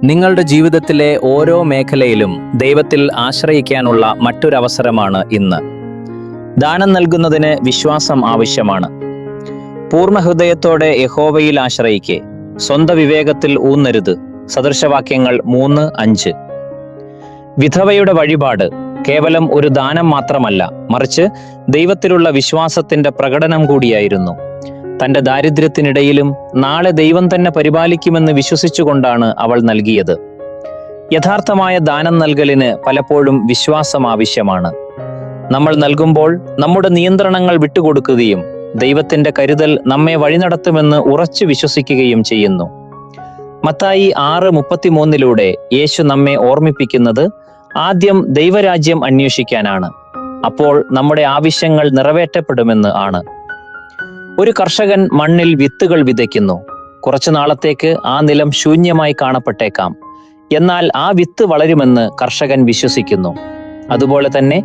നിങ്ങളുടെ ജീവിതത്തിലെ ഓരോ മേഖലയിലും ദൈവത്തിൽ ആശ്രയിക്കാനുള്ള മറ്റൊരവസരമാണ് ഇന്ന്. ദാനം നൽകുന്നതിന് വിശ്വാസം ആവശ്യമാണ്. പൂർണ്ണ ഹൃദയത്തോടെ യഹോവയിൽ ആശ്രയിക്കെ, സ്വന്തം വിവേകത്തിൽ ഊന്നരുത്. സദൃശവാക്യങ്ങൾ 3:5. വിധവയുടെ വഴിപാട് കേവലം ഒരു ദാനം മാത്രമല്ല, മറിച്ച് ദൈവത്തിലുള്ള വിശ്വാസത്തിന്റെ പ്രകടനം കൂടിയായിരുന്നു. തന്റെ ദാരിദ്ര്യത്തിനിടയിലും നാളെ ദൈവം തന്നെ പരിപാലിക്കുമെന്ന് വിശ്വസിച്ചുകൊണ്ടാണ് അവൾ നൽകിയത്. യഥാർത്ഥമായ ദാനം നൽകലിന് പലപ്പോഴും വിശ്വാസം ആവശ്യമാണ്. നമ്മൾ നൽകുമ്പോൾ നമ്മുടെ നിയന്ത്രണങ്ങൾ വിട്ടുകൊടുക്കുകയും ദൈവത്തിന്റെ കരുതൽ നമ്മെ വഴിനടത്തുമെന്ന് ഉറച്ചു വിശ്വസിക്കുകയും ചെയ്യുന്നു. മത്തായി 6:33 യേശു നമ്മെ ഓർമ്മിപ്പിക്കുന്നത് ആദ്യം ദൈവരാജ്യം അന്വേഷിക്കാനാണ്, അപ്പോൾ നമ്മുടെ ആവശ്യങ്ങൾ നിറവേറ്റപ്പെടുമെന്ന് ആണ്. ഒരു കർഷകൻ മണ്ണിൽ വിത്തുകൾ വിതയ്ക്കുന്നു. കുറച്ചു നാളത്തേക്ക് ആ നിലം ശൂന്യമായി കാണപ്പെട്ടേക്കാം, എന്നാൽ ആ വിത്ത് വളരുമെന്ന് കർഷകൻ വിശ്വസിക്കുന്നു. അതുപോലെ തന്നെ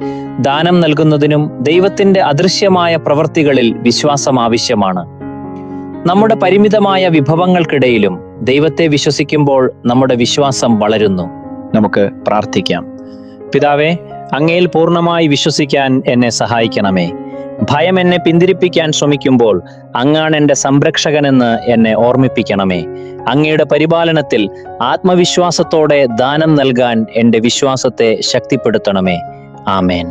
ദാനം നൽകുന്നതിനും ദൈവത്തിന്റെ അദൃശ്യമായ പ്രവൃത്തികളിൽ വിശ്വാസം ആവശ്യമാണ്. നമ്മുടെ പരിമിതമായ വിഭവങ്ങൾക്കിടയിലും ദൈവത്തെ വിശ്വസിക്കുമ്പോൾ നമ്മുടെ വിശ്വാസം വളരുന്നു. നമുക്ക് പ്രാർത്ഥിക്കാം. പിതാവേ, അങ്ങയിൽ പൂർണ്ണമായി വിശ്വസിക്കാൻ എന്നെ സഹായിക്കണമേ. ഭയം എന്നെ പിന്തിരിപ്പിക്കാൻ ശ്രമിക്കുമ്പോൾ അങ്ങാണ് എൻ്റെ സംരക്ഷകനെന്ന് എന്നെ ഓർമ്മിപ്പിക്കണമേ. അങ്ങയുടെ പരിപാലനത്തിൽ ആത്മവിശ്വാസത്തോടെ ദാനം നൽകാൻ എൻ്റെ വിശ്വാസത്തെ ശക്തിപ്പെടുത്തണമേ. ആമേൻ.